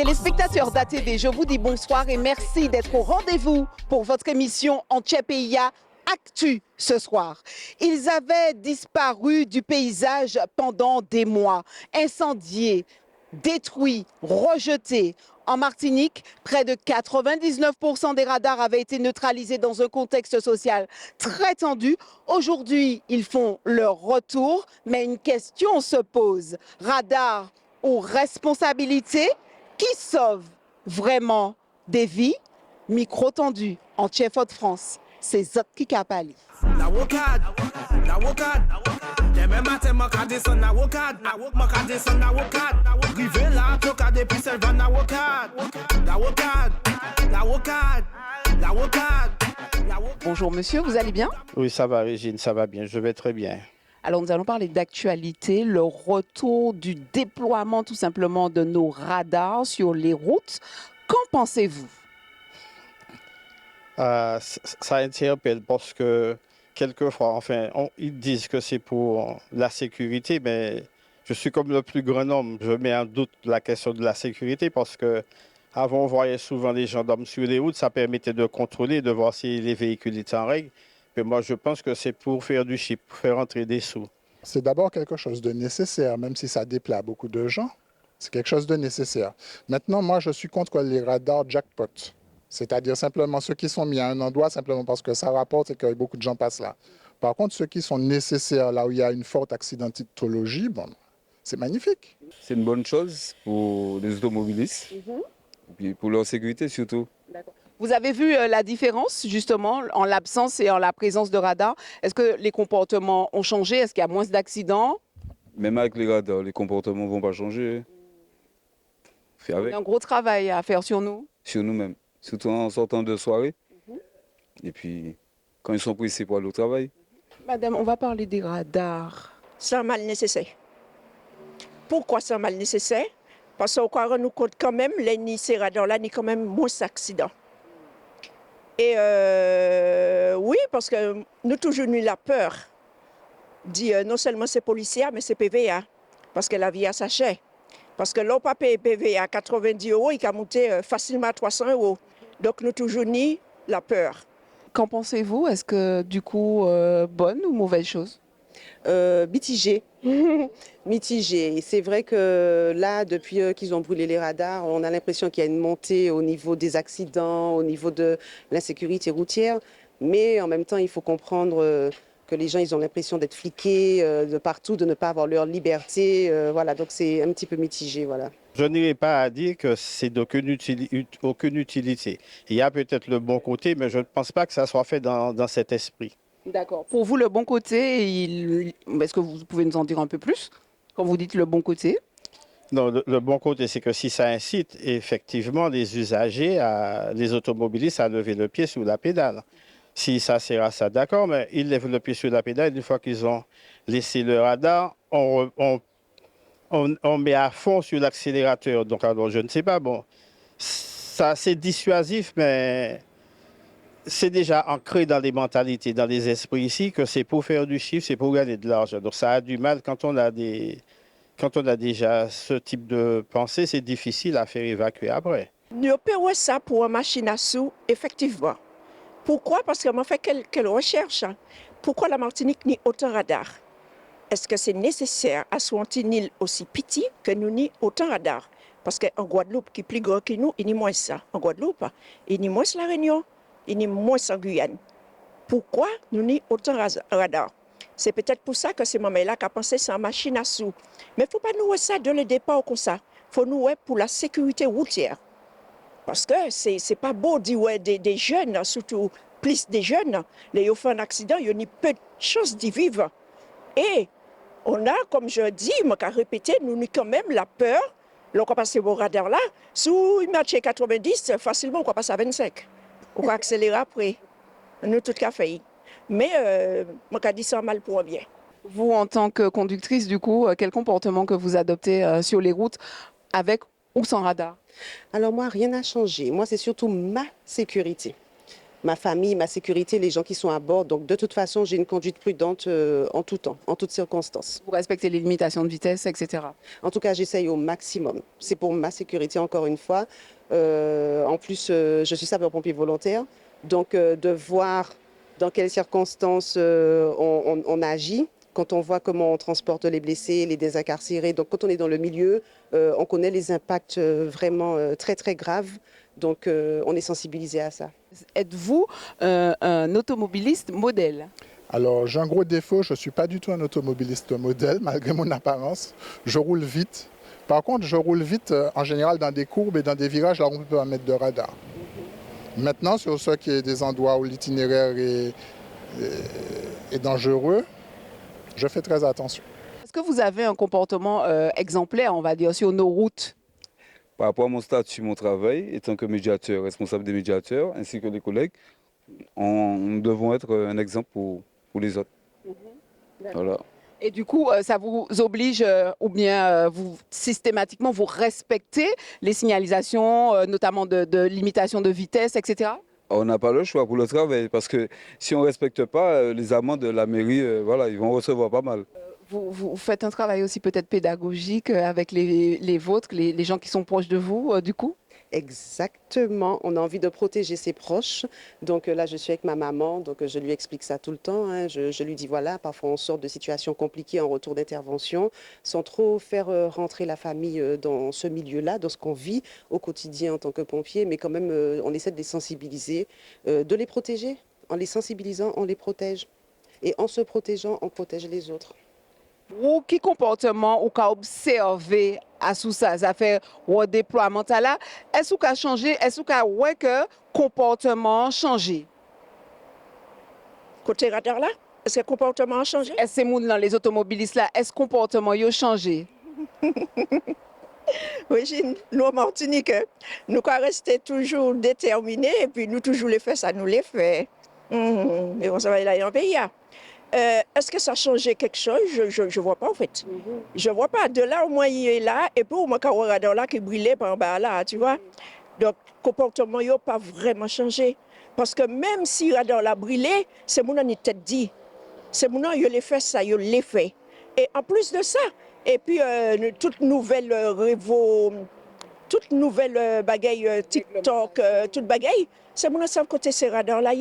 Téléspectateurs d'ATV, je vous dis bonsoir et merci d'être au rendez-vous pour votre émission Antchepeya Actu ce soir. Ils avaient disparu du paysage pendant des mois, incendiés, détruits, rejetés. En Martinique, près de 99% des radars avaient été neutralisés dans un contexte social très tendu. Aujourd'hui, ils font leur retour, mais une question se pose. Radar ou responsabilité? Qui sauve vraiment des vies? Micro tendu en chef de France, c'est Zotki Kapali. Bonjour monsieur, vous allez bien? Oui, ça va Régine, ça va bien, je vais très bien. Alors nous allons parler d'actualité, le retour du déploiement tout simplement de nos radars sur les routes. Qu'en pensez-vous? Ça interpelle parce que quelquefois, enfin, ils disent que c'est pour la sécurité, mais je suis comme le plus grand homme. Je mets en doute la question de la sécurité parce que avant, on voyait souvent les gendarmes sur les routes, ça permettait de contrôler, de voir si les véhicules étaient en règle. Mais moi, je pense que c'est pour faire du chiffre, pour faire entrer des sous. C'est d'abord quelque chose de nécessaire, même si ça déplaît à beaucoup de gens. C'est quelque chose de nécessaire. Maintenant, moi, je suis contre les radars jackpot. C'est-à-dire simplement ceux qui sont mis à un endroit simplement parce que ça rapporte et que beaucoup de gens passent là. Par contre, ceux qui sont nécessaires là où il y a une forte accidentologie, bon, c'est magnifique. C'est une bonne chose pour les automobilistes, et puis pour leur sécurité surtout. Vous avez vu la différence justement en l'absence et en la présence de radars? Est-ce que les comportements ont changé? Est-ce qu'il y a moins d'accidents? Même avec les radars, les comportements ne vont pas changer. Fait Il avec, y a un gros travail à faire sur nous. sur nous-mêmes, surtout en sortant de soirée. Et puis, quand ils sont pressés pour aller au travail. Madame, on va parler des radars. C'est un mal nécessaire. Pourquoi c'est un mal nécessaire? Parce qu'on croit nous compte quand même, ces radars-là, il y a quand même moins d'accidents. Et oui, parce que nous toujours eu la peur. Dit non seulement c'est policier, mais c'est PVA. Parce que la vie a sa chère. Parce que l'on pas payer PVA à 90 €, il a monté facilement à 300 €. Donc nous toujours eu la peur. Qu'en pensez-vous? Est-ce que du coup, bonne ou mauvaise chose? Mitigé. Mitigé. C'est vrai que là, depuis qu'ils ont brûlé les radars, on a l'impression qu'il y a une montée au niveau des accidents, au niveau de l'insécurité routière. Mais en même temps, il faut comprendre que les gens, ils ont l'impression d'être fliqués de partout, de ne pas avoir leur liberté. Voilà, donc c'est un petit peu mitigé. Voilà. Je n'irai pas à dire que c'est d'aucune aucune utilité. Il y a peut-être le bon côté, mais je ne pense pas que ça soit fait dans cet esprit. D'accord. Pour vous, le bon côté, est-ce que vous pouvez nous en dire un peu plus quand vous dites le bon côté? Non, le bon côté, c'est que si ça incite effectivement les usagers, les automobilistes à lever le pied sur la pédale. Si ça sert à ça, d'accord, mais ils lèvent le pied sur la pédale. Une fois qu'ils ont laissé le radar, on met à fond sur l'accélérateur. Donc, alors, je ne sais pas, bon, ça c'est dissuasif, mais c'est déjà ancré dans les mentalités, dans les esprits ici, que c'est pour faire du chiffre, c'est pour gagner de l'argent. Donc, ça a du mal quand on a déjà ce type de pensée, c'est difficile à faire évacuer après. Nous opérons ça pour une machine à sous, effectivement. Pourquoi? Parce qu'on a fait quelques recherches. Pourquoi la Martinique n'y autant de radars? Est-ce que c'est nécessaire à soit une île aussi petite que nous n'y autant de radars? Parce qu'en Guadeloupe, qui est plus grand que nous, il y a moins ça. En Guadeloupe, il y a moins la Réunion, il y a moins en Guyane. Pourquoi nous n'y autant de radars? C'est peut-être pour ça que c'est maman-là qui a pensé c'est une machine à sous. Mais il ne faut pas nous voir ça dès le départ comme ça. Il faut nous voir pour la sécurité routière. Parce que c'est pas beau de dire ouais, des jeunes, surtout plus des jeunes, les ont fait un accident, il y a peu de chances d'y vivre. Et on a, comme je dis, moi qu'à répéter, nous avons quand même la peur. Là, on va passer au radar là, sous une marche 90, facilement, on va passer à 25. On va accélérer après. Nous, tout cas fait. Mais moi, qu'à dit ça mal pour un bien. Vous, en tant que conductrice, du coup, quel comportement que vous adoptez sur les routes avec ou sans radar? Alors moi, rien n'a changé. Moi, c'est surtout ma sécurité. ma famille, ma sécurité, les gens qui sont à bord. Donc de toute façon, j'ai une conduite prudente en tout temps, en toutes circonstances. Vous respectez les limitations de vitesse, etc. En tout cas, j'essaye au maximum. C'est pour ma sécurité, encore une fois. En plus, je suis sapeur-pompier volontaire. Donc de voir dans quelles circonstances on agit, quand on voit comment on transporte les blessés, les désincarcérés. Donc quand on est dans le milieu, on connaît les impacts vraiment très très graves. Donc on est sensibilisé à ça. Êtes-vous un automobiliste modèle? Alors, j'ai un gros défaut, je ne suis pas du tout un automobiliste modèle, malgré mon apparence. Je roule vite. Par contre, je roule vite en général dans des courbes et dans des virages là où on peut pas mettre de radar. Maintenant, sur ceux qui est des endroits où l'itinéraire est dangereux, je fais très attention. Est-ce que vous avez un comportement exemplaire, on va dire, sur nos routes? Par rapport à mon statut, mon travail, étant que médiateur, responsable des médiateurs, ainsi que les collègues, nous devons être un exemple pour les autres. Voilà. Et du coup, ça vous oblige, ou bien vous systématiquement, vous respectez les signalisations, notamment de limitation de vitesse, etc. On n'a pas le choix pour le travail, parce que si on ne respecte pas, les amendes de la mairie, voilà, ils vont recevoir pas mal. Vous faites un travail aussi peut-être pédagogique avec les vôtres, les gens qui sont proches de vous, du coup? Exactement, on a envie de protéger ses proches. Donc là, je suis avec ma maman, donc je lui explique ça tout le temps, hein. Je lui dis, voilà, parfois on sort de situations compliquées en retour d'intervention, sans trop faire rentrer la famille dans ce milieu-là, dans ce qu'on vit au quotidien en tant que pompier, mais quand même, on essaie de les sensibiliser, de les protéger. En les sensibilisant, on les protège. Et en se protégeant, on protège les autres. Ou qui comportement ou qu'a observé à sous ça, ça fait au déploiement là, est-ce qu'a changé, est-ce qu'a ouais que comportement changé? Côté radar là, est-ce que le comportement a changé? Est-ce que ces moun là, les automobilistes là, est-ce comportement yo changé? Oui, nous en Martinique, nous quoi rester toujours déterminés et puis nous toujours les faire, ça nous les fait. Et on s'en va là en pays. Est-ce que ça a changé quelque chose? Je ne vois pas en fait. Je ne vois pas. De là, au moins, il est là. Et puis, au moins, quand on radar là qui brûlait par en bas là, tu vois. Donc, le comportement n'a pas vraiment changé. Parce que même si le radar là brûlé, c'est mon ani tête dit. C'est mon ani, il les fait ça, il les fait. Et en plus de ça, et puis, toute nouvelle toute nouvelle bagaille TikTok, toute bagaille, c'est mon savent côté ces radars là.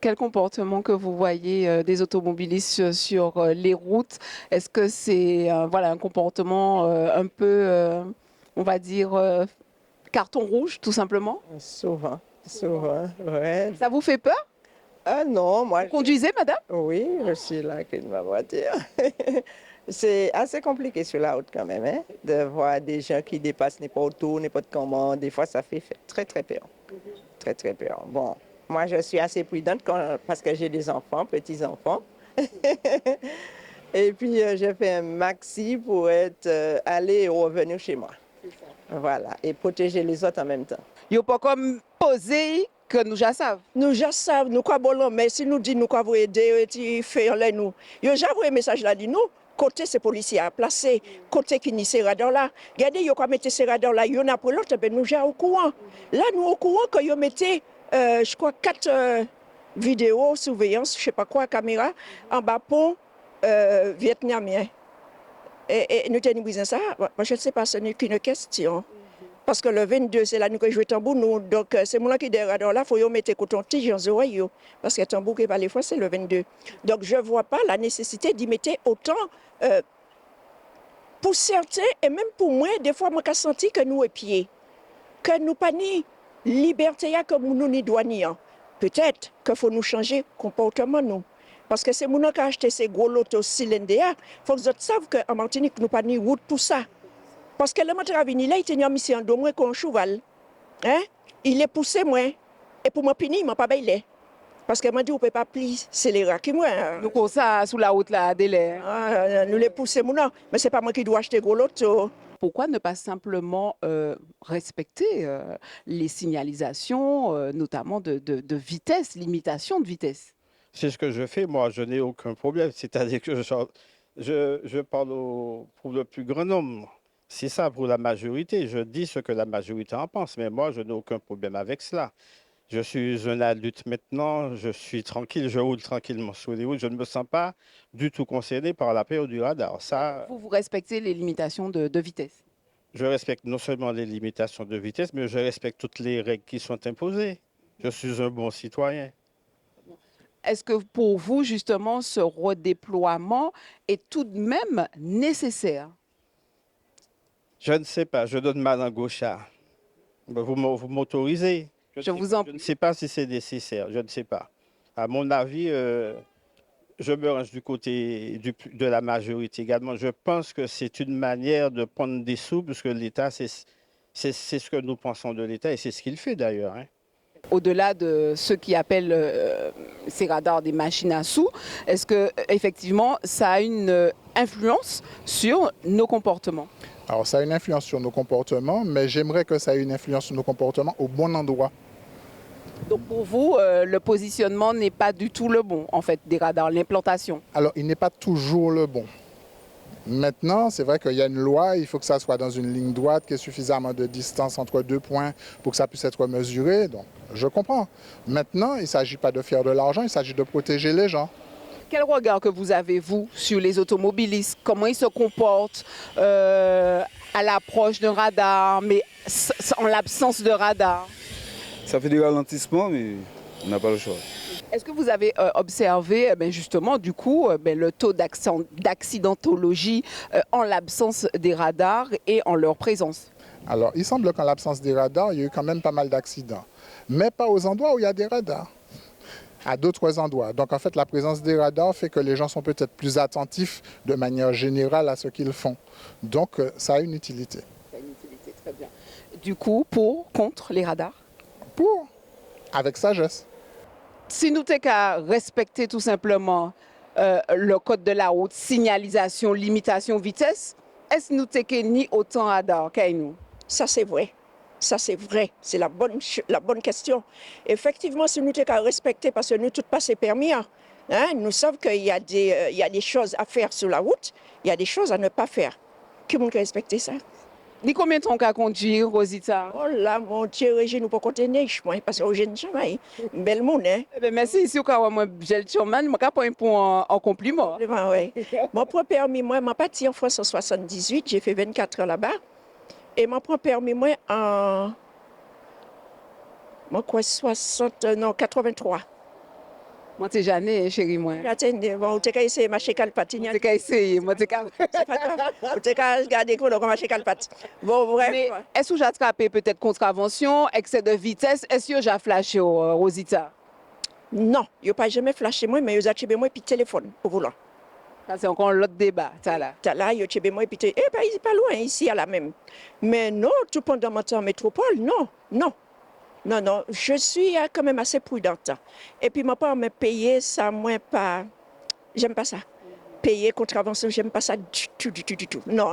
Quel comportement que vous voyez des automobilistes sur les routes? Est-ce que c'est voilà, un comportement un peu, on va dire, carton rouge, tout simplement? Souvent, ouais. Ça vous fait peur? Ah non, moi, Vous conduisez, madame? oui, je suis là avec ma voiture. C'est assez compliqué sur la route quand même, hein, de voir des gens qui dépassent n'importe où, n'importe comment. Des fois, ça fait très, très peur. Très, très peur. Bon, moi, je suis assez prudente parce que j'ai des enfants, petits-enfants. Et puis, je fais un maxi pour aller et revenir chez moi. Voilà, et protéger les autres en même temps. Il n'y a pas comme poser que nous déjà savons. Nous déjà savons, nous quoi bon, mais si nous dit nous quoi vous aider, et faire là nous. Yo déjà envoyé message là dit nous. Côté ces policiers à placer, côté qui n'y ces radars là. Regardez, yo quoi mettez ces radars là, yo n'a pour l'autre, ben nous déjà au courant. Là, nous au courant que yo mettez, je crois, 4 vidéos, surveillance, je sais pas quoi, caméra, en bas pont vietnamien. Et nous tenons besoin de ça. Moi, je ne sais pas, ce n'est qu'une question. Parce que le 22, c'est là nous que jouons tambour. Nous, donc, c'est moi qui dis radar là, il faut mettre coton tige en oreilles. Parce que tambour qui va les fois, c'est le 22. Donc, je ne vois pas la nécessité d'y mettre autant. Pour certains, et même pour moi, des fois, moi, j'ai senti que nous, pieds, que nous pas ni liberté comme nous ni douaniers. Peut-être qu'il faut nous changer comportement, nous. Parce que c'est mon qui a acheté ces gros lotos cylindres. Il faut que vous savent qu'en Martinique, nous pas ni route pour ça. Parce que le matin venu là, il tenait en mission de moi comme un cheval. Hein? Il est poussé moi. Et pour moi punir, il m'a pas baillé. Parce que m'a dit on peut pas plus c'est les rats qui moi. Nous comme ça sous la route là délai. Nous les pousser mon non, mais c'est pas moi qui dois acheter gros loto. Pourquoi ne pas simplement respecter les signalisations, notamment de vitesse, limitation de vitesse? C'est ce que je fais, moi, je n'ai aucun problème. C'est-à-dire que je parle pour le plus grand nombre. C'est ça pour la majorité. Je dis ce que la majorité en pense, mais moi, je n'ai aucun problème avec cela. Je suis un adulte maintenant, je suis tranquille, je roule tranquillement sur les routes. Je ne me sens pas du tout concerné par la période du radar. Ça, Vous respectez les limitations de vitesse. je respecte non seulement les limitations de vitesse, mais je respecte toutes les règles qui sont imposées. Je suis un bon citoyen. Est-ce que pour vous, justement, ce redéploiement est tout de même nécessaire? Je ne sais pas, je donne ma langue au chat. Vous m'autorisez? Je vous en Je ne sais pas si c'est nécessaire, je ne sais pas. À mon avis, je me range du côté de la majorité également. Je pense que c'est une manière de prendre des sous, parce que l'État, c'est ce que nous pensons de l'État, et c'est ce qu'il fait d'ailleurs, hein. Au-delà de ceux qui appellent ces radars des machines à sous, est-ce que effectivement ça a une influence sur nos comportements? Alors ça a une influence sur nos comportements, mais j'aimerais que ça ait une influence sur nos comportements au bon endroit. Donc pour vous, le positionnement n'est pas du tout le bon, en fait, des radars, l'implantation. Alors il n'est pas toujours le bon. Maintenant, c'est vrai qu'il y a une loi, il faut que ça soit dans une ligne droite, qu'il y ait suffisamment de distance entre deux points pour que ça puisse être mesuré. Donc, je comprends. Maintenant, il ne s'agit pas de faire de l'argent, il s'agit de protéger les gens. Quel regard que vous avez, vous, sur les automobilistes? Comment ils se comportent à l'approche d'un radar, mais en l'absence de radar? Ça fait des ralentissements, mais on n'a pas le choix. Est-ce que vous avez observé justement du coup le taux d'accidentologie en l'absence des radars et en leur présence? Alors, il semble qu'en l'absence des radars, il y a eu quand même pas mal d'accidents. Mais pas aux endroits où il y a des radars. À d'autres endroits. Donc, en fait, la présence des radars fait que les gens sont peut-être plus attentifs de manière générale à ce qu'ils font. Donc, ça a une utilité. Ça a une utilité, très bien. Du coup, pour, contre les radars? Pour, avec sagesse. Si nous t'es qu'à respecter tout simplement le code de la route, signalisation, limitation, vitesse, est-ce nous t'es que ni autant radar qu'à nous? Ça, c'est vrai. Ça, c'est vrai. C'est la bonne question. Effectivement, si nous t'es qu'à respecter, parce que nous, tout pas c'est permis, hein, nous savons qu'il y a des choses à faire sur la route, il y a des choses à ne pas faire. Qui peut respecter ça? Ni combien de temps qu'à conduire, Rosita? Oh là, mon Dieu, Régine, nous pas compter neige, moi, parce que je ne jamais. Belle monde, hein? Eh bien, merci. Ici, moi, j'ai le chemin, je ne pas pour en compliment. Ouais. Mon premier permis, moi, je suis parti en France en 78, j'ai fait 24 ans là-bas. Et mon premier permis, moi, en 83. Moi, c'est jamais, chérie, moi. Attendez, bon, tu as essayé de marcher calpati. Tu as essayé, moi, tu C'est pas grave. Tu as regardé comment marcher calpati. Bon, bref. Mais est-ce que j'ai attrapé peut-être contravention, excès de vitesse? Est-ce que j'ai flashé, Rosita? Non, il n'y a pas jamais flashé moi, mais il a acheté moi puis téléphone pour volant. Ça, c'est encore l'autre débat. Là, il a acheté moi puis téléphone. Eh bien, il n'est pas loin, ici, à la même. Mais non, tout pendant mon temps en métropole, non. Non, je suis quand même assez prudente. Et puis, mon père m'a payé ça, moi, pas. J'aime pas ça. Payer contravention, j'aime pas ça du tout. Non.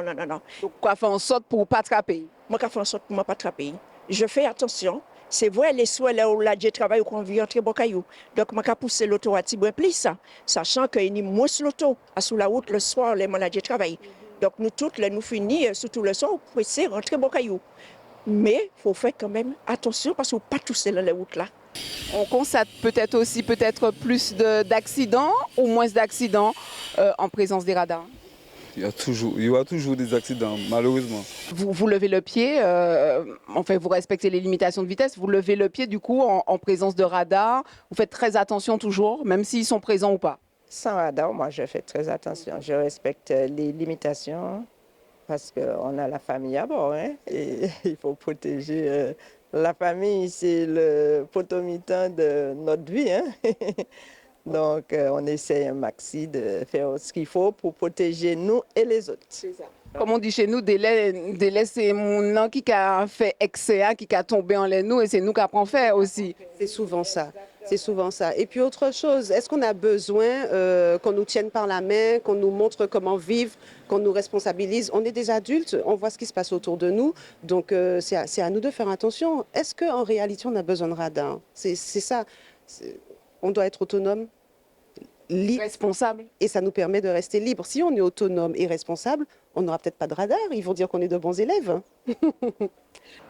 Donc, quoi faire en sorte pour ne pas attraper? Moi, je fais en sorte pour ne pas attraper. Je fais attention. C'est vrai, les soirs là où je travaille, qu'on vit entre Bocaillou. Donc, je pousse l'auto à Tibouin-Plis, sachant qu'il y a moins l'auto sur la route le soir, les maladies travaillent. Donc, nous toutes, nous finissons, surtout le soir, pour essayer de rentrer Bocaillou. Mais il faut faire quand même attention parce qu'on ne pas tous dans les routes là. On constate peut-être aussi plus d'accidents ou moins d'accidents en présence des radars? Il y aura toujours des accidents, malheureusement. Vous levez le pied, vous respectez les limitations de vitesse, vous levez le pied du coup en présence de radars, vous faites très attention toujours, même s'ils sont présents ou pas? Sans radar, moi, je fais très attention. Je respecte les limitations parce qu'on a la famille à bord, hein, et il faut protéger la famille, c'est le potomitan de notre vie, hein. Donc, on essaie un maxi de faire ce qu'il faut pour protéger nous et les autres. C'est ça. Comme on dit chez nous, délai c'est mon nom qui a fait excès, qui a tombé en nous et c'est nous qui apprend à faire aussi. C'est souvent ça. Et puis autre chose, est-ce qu'on a besoin qu'on nous tienne par la main, qu'on nous montre comment vivre, qu'on nous responsabilise? On est des adultes, on voit ce qui se passe autour de nous, donc c'est à nous de faire attention. Est-ce qu'en réalité on a besoin de radar? C'est ça. On doit être autonome. Responsable. et ça nous permet de rester libre. Si on est autonome et responsable, on n'aura peut-être pas de radar. Ils vont dire qu'on est de bons élèves.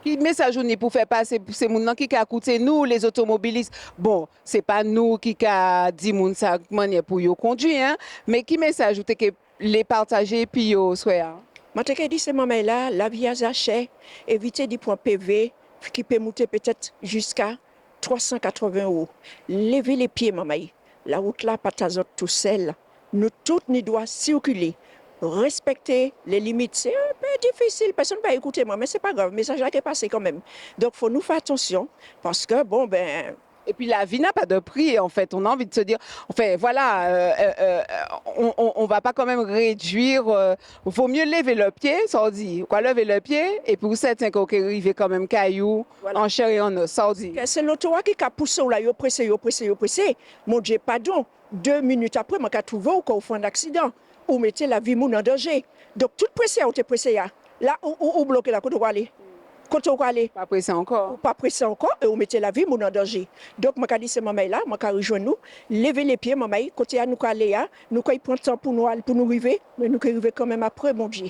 Qui message on est pour faire passer pour ces gens qui a écouté nous les automobilistes. Bon, c'est pas nous qui a dit moun ça manière pour yo conduire hein, mais qui message ou que les partager puis yo soit. Moi, je te dis, c'est maman là, la vie à Zachet, éviter des points PV qui peut monter peut-être jusqu'à 380 €. Levez les pieds, maman. La route là, pas t'azote tout seul. Nous tous, nous doivent circuler. Respecter les limites. C'est un peu difficile. Personne ne va écouter moi, mais c'est pas grave. Le message a été passé quand même. Donc, il faut nous faire attention parce que, bon, ben, Et puis la vie n'a pas de prix en fait. On a envie de se dire, enfin voilà, on va pas quand même réduire. Vaut mieux lever le pied, ça on dit. Quoi lever le pied et puis vous certains qu'on arrive quand même caillou, Voilà. en chair et en os, ça on dit. c'est l'auto qui a poussé là, yo pressé. Mon Dieu, pardon. 2 minutes après, je trouvé au fond d'accident. Ou mettez la vie moun en danger. Donc, tout pressé, ou te pressé là, ou bloqué là, quand on va aller. Quand on va aller. Pas pressé encore. Ou pas pressé encore, et on mettait la vie moun en danger. Donc, je dis, c'est maman là, je rejoindre nous, lever les pieds, maman, côté à nous aller, nous quand il prend le temps pour nous arriver, mais nous arriver quand même après, mon Dieu.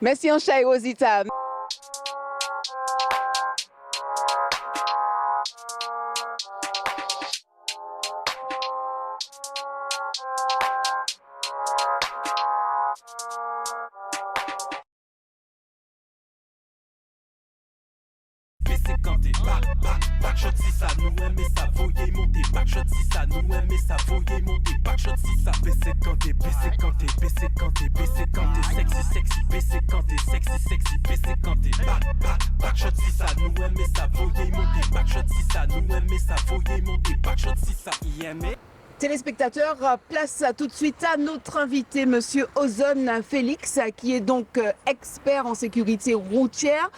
Merci en chay Rosita. Backshot si ça nous aime ça voyez monter. Backshot si ça nous aime ça voyez monter. Backshot si ça baissez quand t'es sexy baissez quand t'es sexy baissez quand t'es backshot si ça nous aime ça voyez monter. Backshot si ça nous aime ça voyez monter. Backshot si ça y aime. Téléspectateurs, place tout de suite à notre invité, Monsieur Ozone Félix, qui est donc expert en sécurité routière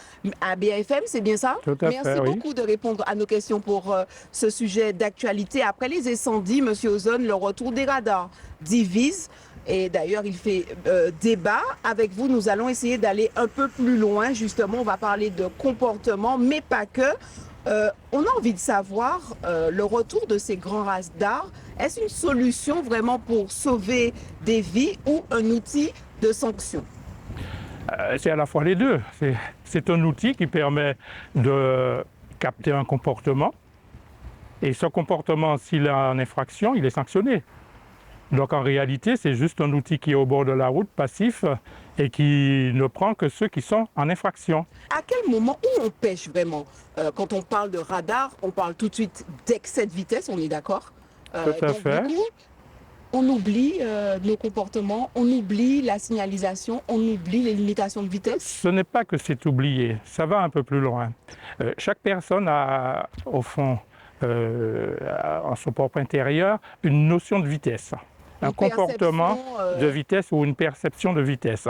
à BFM, c'est bien ça? Tout à Merci fait, oui. beaucoup de répondre à nos questions pour ce sujet d'actualité. Après les incendies, Monsieur Ozone, le retour des radars divise. Et d'ailleurs, il fait débat. Avec vous, nous allons essayer d'aller un peu plus loin. Justement, on va parler de comportement, mais pas que. On a envie de savoir le retour de ces grands radars. Est-ce une solution vraiment pour sauver des vies ou un outil de sanction? C'est à la fois les deux. C'est un outil qui permet de capter un comportement. Et ce comportement, s'il est en infraction, il est sanctionné. Donc en réalité, c'est juste un outil qui est au bord de la route, passif, et qui ne prend que ceux qui sont en infraction. À quel moment où on pêche vraiment? Quand on parle de radar, on parle tout de suite d'excès de vitesse, on est d'accord? Tout à fait. Du coup, on oublie nos comportements, on oublie la signalisation, on oublie les limitations de vitesse. Ce n'est pas que c'est oublié, ça va un peu plus loin. Chaque personne a, au fond, en son propre intérieur, une notion de vitesse. Un comportement de vitesse ou une perception de vitesse.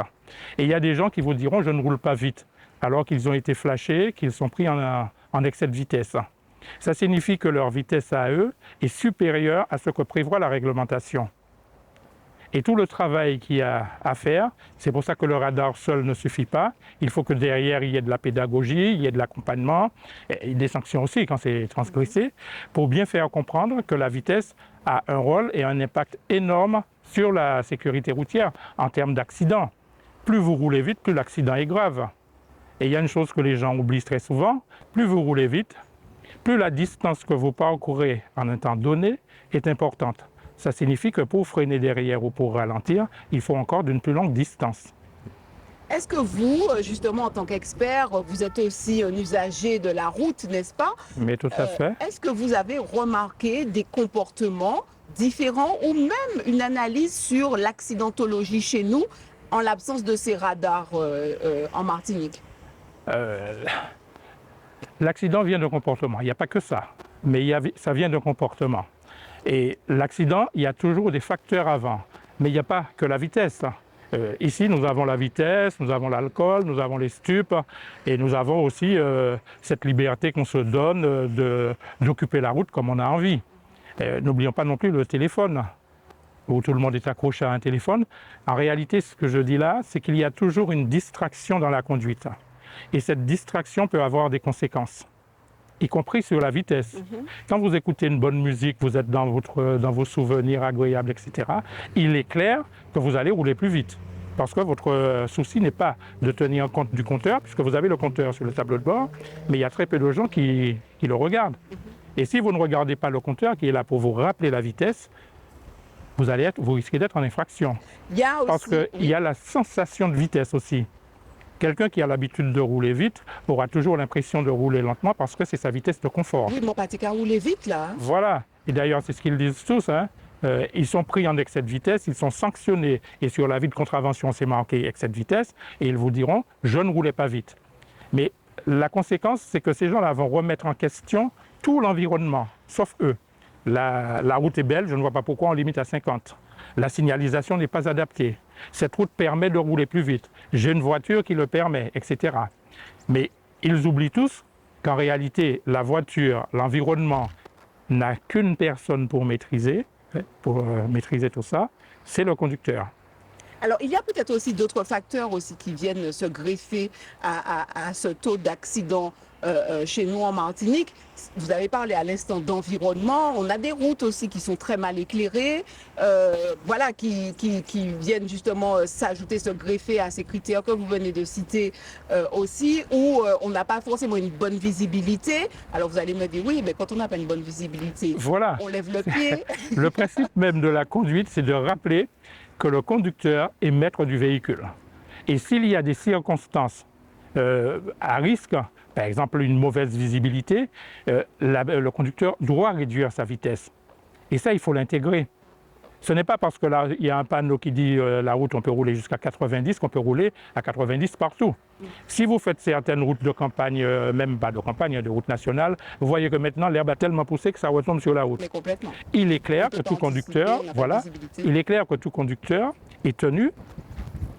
Et il y a des gens qui vous diront « je ne roule pas vite », alors qu'ils ont été flashés, qu'ils sont pris en excès de vitesse. Ça signifie que leur vitesse à eux est supérieure à ce que prévoit la réglementation. Et tout le travail qu'il y a à faire, c'est pour ça que le radar seul ne suffit pas. Il faut que derrière, il y ait de la pédagogie, il y ait de l'accompagnement, et des sanctions aussi quand c'est transgressé, pour bien faire comprendre que la vitesse a un rôle et un impact énorme sur la sécurité routière en termes d'accidents. Plus vous roulez vite, plus l'accident est grave. Et il y a une chose que les gens oublient très souvent, plus vous roulez vite, plus la distance que vous parcourez en un temps donné est importante. Ça signifie que pour freiner derrière ou pour ralentir, il faut encore d'une plus longue distance. Est-ce que vous, justement, en tant qu'expert, vous êtes aussi un usager de la route, n'est-ce pas? Mais tout à fait. Est-ce que vous avez remarqué des comportements différents ou même une analyse sur l'accidentologie chez nous en l'absence de ces radars en Martinique? L'accident vient d'un comportement. Il n'y a pas que ça, mais ça vient d'un comportement. Et l'accident, il y a toujours des facteurs avant. Mais il n'y a pas que la vitesse. Ici, nous avons la vitesse, nous avons l'alcool, nous avons les stupes et nous avons aussi cette liberté qu'on se donne d'occuper la route comme on a envie. N'oublions pas non plus le téléphone, où tout le monde est accroché à un téléphone. En réalité, ce que je dis là, c'est qu'il y a toujours une distraction dans la conduite. Et cette distraction peut avoir des conséquences. y compris sur la vitesse. Quand vous écoutez une bonne musique, vous êtes dans vos souvenirs agréables, etc., il est clair que vous allez rouler plus vite. Parce que votre souci n'est pas de tenir compte du compteur, puisque vous avez le compteur sur le tableau de bord, mais il y a très peu de gens qui le regardent. Et si vous ne regardez pas le compteur, qui est là pour vous rappeler la vitesse, vous risquez d'être en infraction. Il y a aussi, Parce qu'il y a la sensation de vitesse aussi. Quelqu'un qui a l'habitude de rouler vite aura toujours l'impression de rouler lentement parce que c'est sa vitesse de confort. Oui, mon pâté qu'à rouler vite, là. Hein. Voilà. Et d'ailleurs, c'est ce qu'ils disent tous. Hein. Ils sont pris en excès de vitesse, ils sont sanctionnés. Et sur l'avis de contravention, c'est marqué excès de vitesse. Et ils vous diront, je ne roulais pas vite. Mais la conséquence, c'est que ces gens-là vont remettre en question tout l'environnement, sauf eux. La route est belle, je ne vois pas pourquoi on limite à 50. La signalisation n'est pas adaptée. Cette route permet de rouler plus vite. J'ai une voiture qui le permet, etc. Mais ils oublient tous qu'en réalité, la voiture, l'environnement, n'a qu'une personne pour maîtriser tout ça, c'est le conducteur. Alors, il y a peut-être aussi d'autres facteurs aussi qui viennent se greffer à ce taux d'accident chez nous en Martinique. Vous avez parlé à l'instant d'environnement. On a des routes aussi qui sont très mal éclairées, voilà, qui viennent justement s'ajouter, se greffer à ces critères que vous venez de citer aussi, où on n'a pas forcément une bonne visibilité. Alors, vous allez me dire, oui, mais quand on n'a pas une bonne visibilité, voilà. On lève le pied. Le principe même de la conduite, c'est de rappeler que le conducteur est maître du véhicule. Et s'il y a des circonstances à risque, par exemple une mauvaise visibilité, le conducteur doit réduire sa vitesse. Et ça, il faut l'intégrer. Ce n'est pas parce que là, il y a un panneau qui dit la route, on peut rouler jusqu'à 90, qu'on peut rouler à 90 partout. Si vous faites certaines routes de campagne, même pas de campagne, de route nationale, vous voyez que maintenant l'herbe a tellement poussé que ça retombe sur la route. Mais complètement. Il est clair que tout conducteur, il est clair que tout conducteur est tenu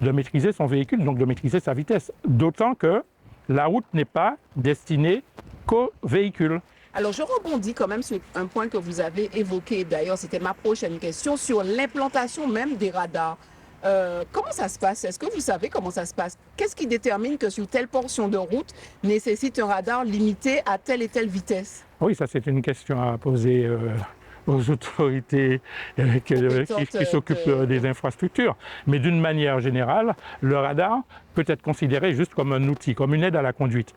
de maîtriser son véhicule, donc de maîtriser sa vitesse. D'autant que la route n'est pas destinée qu'aux véhicules. Alors, je rebondis quand même sur un point que vous avez évoqué. D'ailleurs, c'était ma prochaine question sur l'implantation même des radars. Comment ça se passe? Est-ce que vous savez comment ça se passe? Qu'est-ce qui détermine que sur telle portion de route nécessite un radar limité à telle et telle vitesse? Oui, ça c'est une question à poser aux autorités qui s'occupent des infrastructures. Mais d'une manière générale, le radar peut être considéré juste comme un outil, comme une aide à la conduite.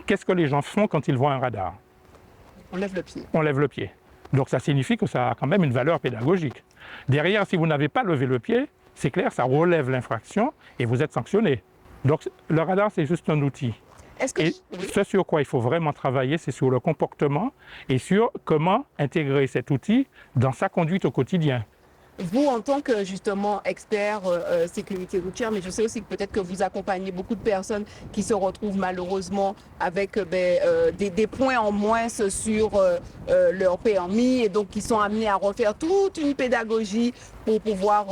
Qu'est-ce que les gens font quand ils voient un radar? On lève le pied. On lève le pied. Donc ça signifie que ça a quand même une valeur pédagogique. Derrière, si vous n'avez pas levé le pied, c'est clair, ça relève l'infraction et vous êtes sanctionné. Donc le radar, c'est juste un outil. Et ce sur quoi il faut vraiment travailler, c'est sur le comportement et sur comment intégrer cet outil dans sa conduite au quotidien. Vous, en tant que justement expert sécurité routière, mais je sais aussi que peut-être que vous accompagnez beaucoup de personnes qui se retrouvent malheureusement avec des points en moins sur leur permis et donc qui sont amenés à refaire toute une pédagogie pour pouvoir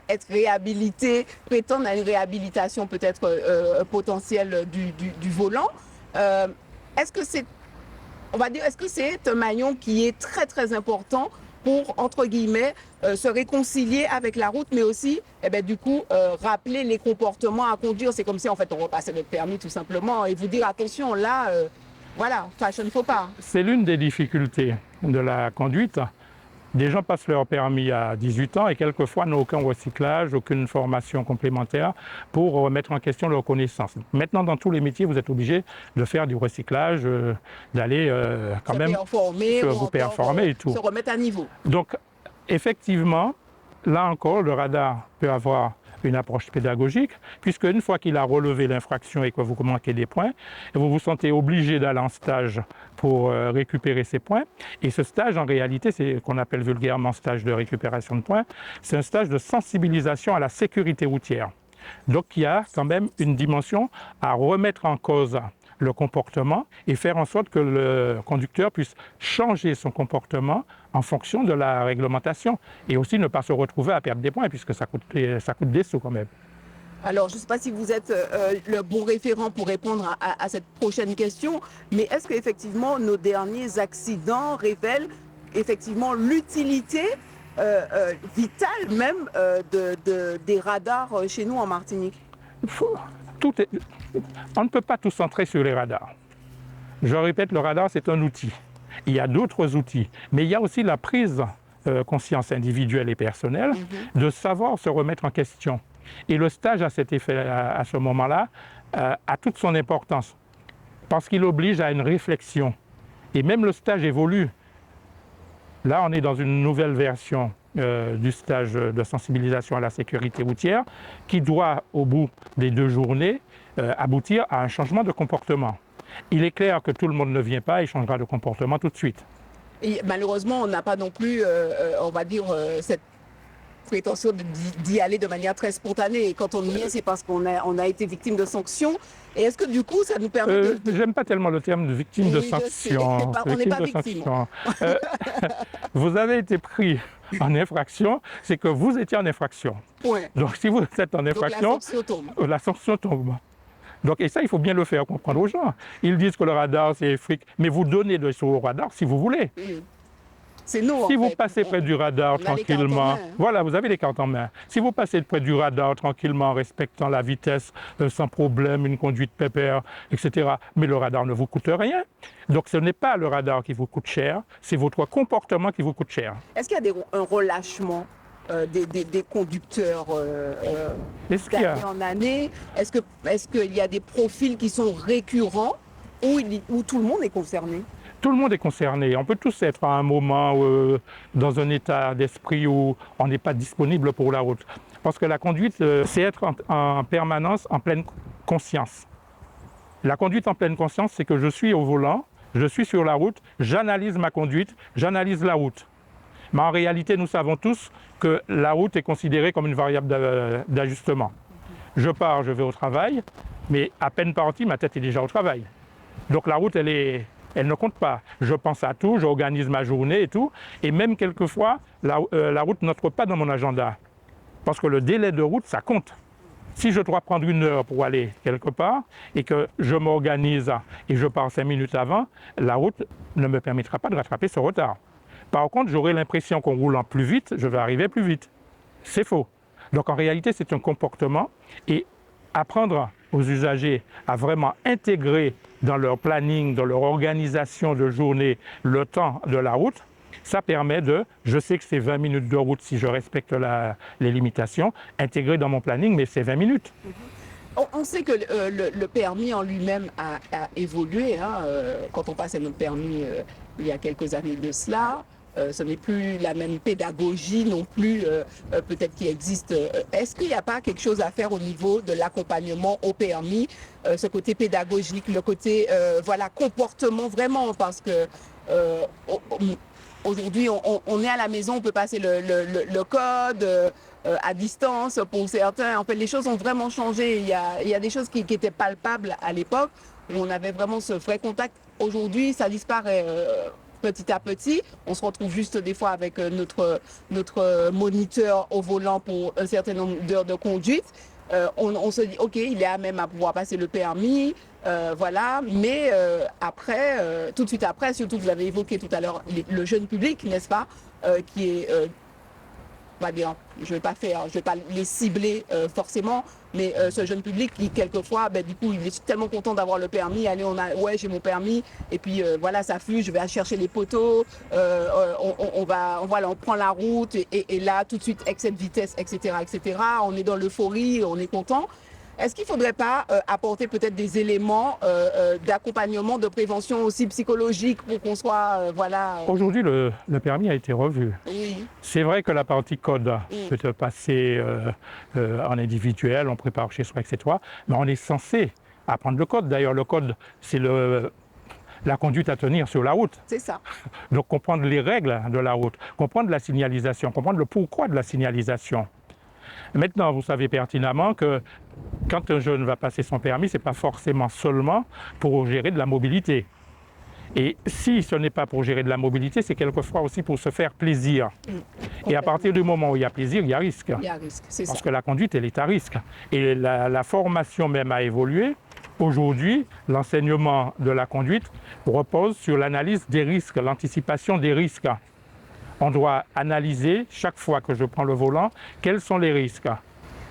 être réhabilités, prétendre à une réhabilitation peut-être potentielle du volant. Est-ce que c'est un maillon qui est très très important pour, entre guillemets, se réconcilier avec la route, mais aussi, du coup, rappeler les comportements à conduire. C'est comme si, en fait, on repassait notre permis, tout simplement, et vous dire, attention, là, voilà, fashion ne faut pas. C'est l'une des difficultés de la conduite. Des gens passent leur permis à 18 ans et quelquefois n'ont aucun recyclage, aucune formation complémentaire pour remettre en question leurs connaissances. Maintenant, dans tous les métiers, vous êtes obligé de faire du recyclage, d'aller quand même vous performer et tout. Se remettre à niveau. Donc, effectivement, là encore, le radar peut avoir une approche pédagogique, puisque une fois qu'il a relevé l'infraction et que vous manquez des points, vous vous sentez obligé d'aller en stage pour récupérer ces points. Et ce stage, en réalité, c'est ce qu'on appelle vulgairement stage de récupération de points, c'est un stage de sensibilisation à la sécurité routière. Donc il y a quand même une dimension à remettre en cause le comportement et faire en sorte que le conducteur puisse changer son comportement en fonction de la réglementation et aussi ne pas se retrouver à perdre des points puisque ça coûte des sous quand même. Alors, je ne sais pas si vous êtes le bon référent pour répondre à cette prochaine question, mais est-ce qu'effectivement nos derniers accidents révèlent effectivement l'utilité vitale même des radars chez nous en Martinique? On ne peut pas tout centrer sur les radars. Je répète, le radar, c'est un outil. Il y a d'autres outils, mais il y a aussi la prise conscience individuelle et personnelle de savoir se remettre en question. Et le stage a cet effet à ce moment-là, a toute son importance, parce qu'il oblige à une réflexion. Et même le stage évolue. Là, on est dans une nouvelle version du stage de sensibilisation à la sécurité routière qui doit, au bout des 2 journées, aboutir à un changement de comportement. Il est clair que tout le monde ne vient pas et changera de comportement tout de suite. Et malheureusement, on n'a pas non plus, on va dire, cette prétention d'y aller de manière très spontanée. Et quand on y est, c'est parce qu'on a été victime de sanctions. Et est-ce que du coup, ça nous permet de... J'aime pas tellement le terme de victime de sanctions. On n'est pas victime. Vous avez été pris en infraction, c'est que vous étiez en infraction. Ouais. Donc si vous êtes en infraction, donc, la sanction tombe. La sanction tombe. Donc, et ça, il faut bien le faire comprendre aux gens. Ils disent que le radar, c'est fric, mais vous donnez des choses au radar si vous voulez. C'est nous, si vous passez près du radar tranquillement, voilà, vous avez les cartes en main. Si vous passez près du radar tranquillement, en respectant la vitesse sans problème, une conduite pépère, etc., mais le radar ne vous coûte rien. Donc, ce n'est pas le radar qui vous coûte cher, c'est votre comportement qui vous coûte cher. Est-ce qu'il y a un relâchement des conducteurs d'année en année? Est-ce qu'il y a des profils qui sont récurrents où tout le monde est concerné? Tout le monde est concerné. On peut tous être à un moment dans un état d'esprit où on n'est pas disponible pour la route. Parce que la conduite, c'est être en permanence en pleine conscience. La conduite en pleine conscience, c'est que je suis au volant, je suis sur la route, j'analyse ma conduite, j'analyse la route. Mais en réalité, nous savons tous que la route est considérée comme une variable d'ajustement. Je pars, je vais au travail, mais à peine parti, ma tête est déjà au travail. Donc la route, elle ne compte pas. Je pense à tout, j'organise ma journée et tout. Et même quelquefois, la route n'entre pas dans mon agenda. Parce que le délai de route, ça compte. Si je dois prendre 1 heure pour aller quelque part et que je m'organise et je pars 5 minutes avant, la route ne me permettra pas de rattraper ce retard. Par contre, j'aurai l'impression qu'en roulant plus vite, je vais arriver plus vite. C'est faux. Donc en réalité, c'est un comportement et apprendre aux usagers à vraiment intégrer dans leur planning, dans leur organisation de journée, le temps de la route, ça permet je sais que c'est 20 minutes de route si je respecte les limitations, intégrer dans mon planning, mais c'est 20 minutes. On sait que le permis en lui-même a évolué. Quand on passait notre permis il y a quelques années de cela, ce n'est plus la même pédagogie non plus, peut-être qui existe. Est-ce qu'il n'y a pas quelque chose à faire au niveau de l'accompagnement au permis, ce côté pédagogique, le côté comportement vraiment, parce que aujourd'hui on est à la maison, on peut passer le code à distance pour certains. En fait, les choses ont vraiment changé. Il y a des choses qui étaient palpables à l'époque où on avait vraiment ce vrai contact. Aujourd'hui, ça disparaît. Petit à petit, on se retrouve juste des fois avec notre moniteur au volant pour un certain nombre d'heures de conduite. On se dit, OK, il est à même à pouvoir passer le permis, mais après, tout de suite après, surtout vous avez évoqué tout à l'heure le jeune public, n'est-ce pas, qui est, on va dire, je vais pas les cibler forcément, mais ce jeune public qui quelquefois, du coup, il est tellement content d'avoir le permis. Allez, j'ai mon permis, et puis ça fuse, je vais chercher les poteaux, on prend la route, et là, tout de suite, excès de vitesse, etc., etc. On est dans l'euphorie, on est content. Est-ce qu'il ne faudrait pas apporter peut-être des éléments d'accompagnement, de prévention aussi psychologique pour qu'on soit, Aujourd'hui, le permis a été revu. Oui. C'est vrai que la partie code peut se passer en individuel, on prépare chez soi, etc. Mais on est censé apprendre le code. D'ailleurs, le code, c'est la conduite à tenir sur la route. C'est ça. Donc, comprendre les règles de la route, comprendre la signalisation, comprendre le pourquoi de la signalisation. Maintenant, vous savez pertinemment que quand un jeune va passer son permis, ce n'est pas forcément seulement pour gérer de la mobilité. Et si ce n'est pas pour gérer de la mobilité, c'est quelquefois aussi pour se faire plaisir. Et à partir du moment où il y a plaisir, il y a risque. Il y a risque, c'est ça. Parce que la conduite, elle est à risque. Et la formation même a évolué. Aujourd'hui, l'enseignement de la conduite repose sur l'analyse des risques, l'anticipation des risques. On doit analyser chaque fois que je prends le volant, quels sont les risques.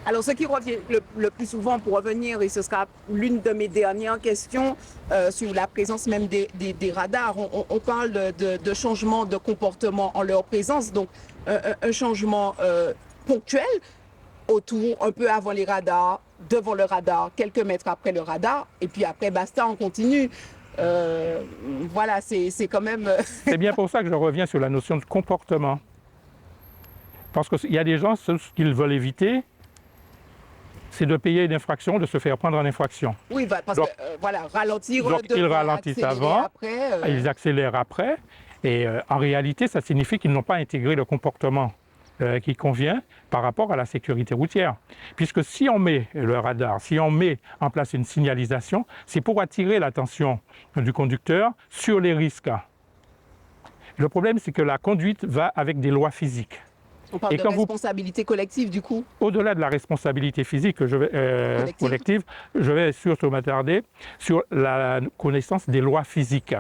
Alors, ce qui revient le plus souvent, pour revenir, et ce sera l'une de mes dernières questions sur la présence même des radars, on parle de changement de comportement en leur présence, donc un changement ponctuel autour, un peu avant les radars, devant le radar, quelques mètres après le radar, et puis après, basta, on continue. Voilà, c'est quand même... C'est bien pour ça que je reviens sur la notion de comportement. Parce qu'il y a des gens, ce qu'ils veulent éviter, c'est de payer une infraction, de se faire prendre en infraction. Oui, parce donc, que, voilà, ralentir donc devant, ils ralentissent avant, après, ils accélèrent après, et en réalité, ça signifie qu'ils n'ont pas intégré le comportement qui convient par rapport à la sécurité routière. Puisque si on met le radar, si on met en place une signalisation, c'est pour attirer l'attention du conducteur sur les risques. Le problème, c'est que la conduite va avec des lois physiques. On parle de responsabilité collective, du coup. Au-delà de la responsabilité physique collective, je vais surtout m'attarder sur la connaissance des lois physiques.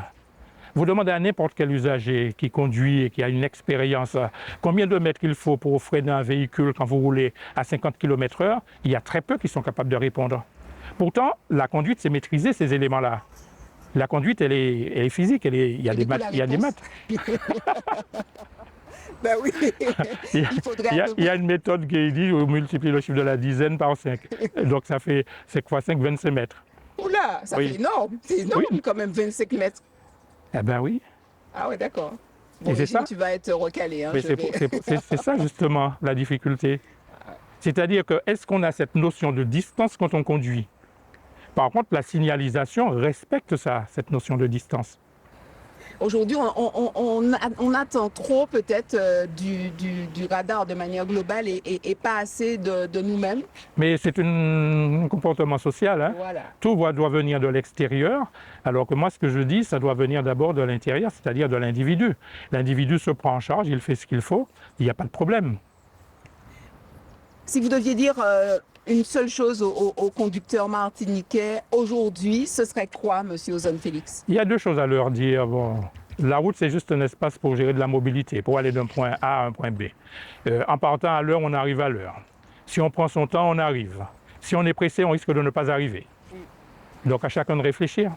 Vous demandez à n'importe quel usager qui conduit et qui a une expérience combien de mètres il faut pour freiner un véhicule quand vous roulez à 50 km/h, il y a très peu qui sont capables de répondre. Pourtant, la conduite, c'est maîtriser ces éléments-là. La conduite, elle est physique, il y a des maths. Ben oui, il y a une méthode qui dit on multiplie le chiffre de la dizaine par 5. Donc ça fait 5 x 5, 25 mètres. Oula, ça fait énorme. C'est énorme quand même, 25 mètres. Eh ben oui. Ah ouais, d'accord. Bon, et c'est ça. Tu vas être recalé. Hein, c'est ça justement la difficulté. C'est-à-dire que est-ce qu'on a cette notion de distance quand on conduit? Par contre, la signalisation respecte ça, cette notion de distance. Aujourd'hui, on attend trop peut-être du radar de manière globale et pas assez de nous-mêmes. Mais c'est un comportement social. Hein. Voilà. Tout doit venir de l'extérieur, alors que moi, ce que je dis, ça doit venir d'abord de l'intérieur, c'est-à-dire de l'individu. L'individu se prend en charge, il fait ce qu'il faut, il n'y a pas de problème. Si vous deviez dire une seule chose aux conducteurs martiniquais aujourd'hui, ce serait quoi, monsieur Ozone Félix? Il y a deux choses à leur dire. Bon, la route, c'est juste un espace pour gérer de la mobilité, pour aller d'un point A à un point B. En partant à l'heure, on arrive à l'heure. Si on prend son temps, on arrive. Si on est pressé, on risque de ne pas arriver. Donc à chacun de réfléchir.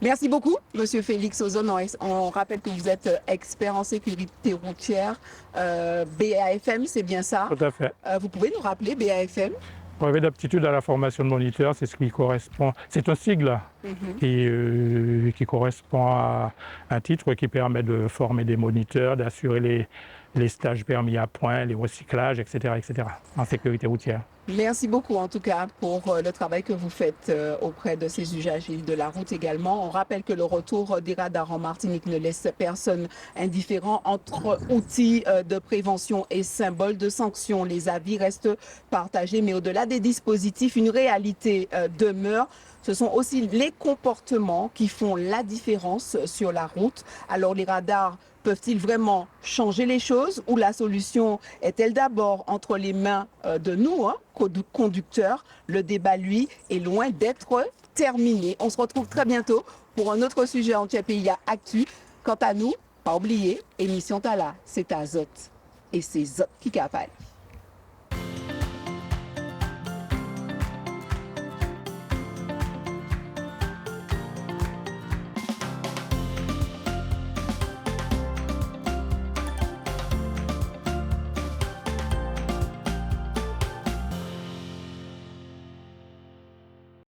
Merci beaucoup, monsieur Félix Ozone. On rappelle que vous êtes expert en sécurité routière. BAFM, c'est bien ça? Tout à fait. Vous pouvez nous rappeler BAFM? Brevet d'aptitude à la formation de moniteur, c'est ce qui correspond. C'est un sigle qui correspond à un titre qui permet de former des moniteurs, d'assurer les stages permis à point, les recyclages, etc., en sécurité routière. Merci beaucoup en tout cas pour le travail que vous faites auprès de ces usagers de la route également. On rappelle que le retour des radars en Martinique ne laisse personne indifférent. Entre outils de prévention et symboles de sanction, les avis restent partagés. Mais au-delà des dispositifs, une réalité demeure. Ce sont aussi les comportements qui font la différence sur la route. Alors les radars peuvent-ils vraiment changer les choses ou la solution est-elle d'abord entre les mains de nous, conducteurs? Le débat, lui, est loin d'être terminé. On se retrouve très bientôt pour un autre sujet en TPIA Actu. Quant à nous, pas oublier, émission Tala, c'est Azot et c'est Zot qui cavale.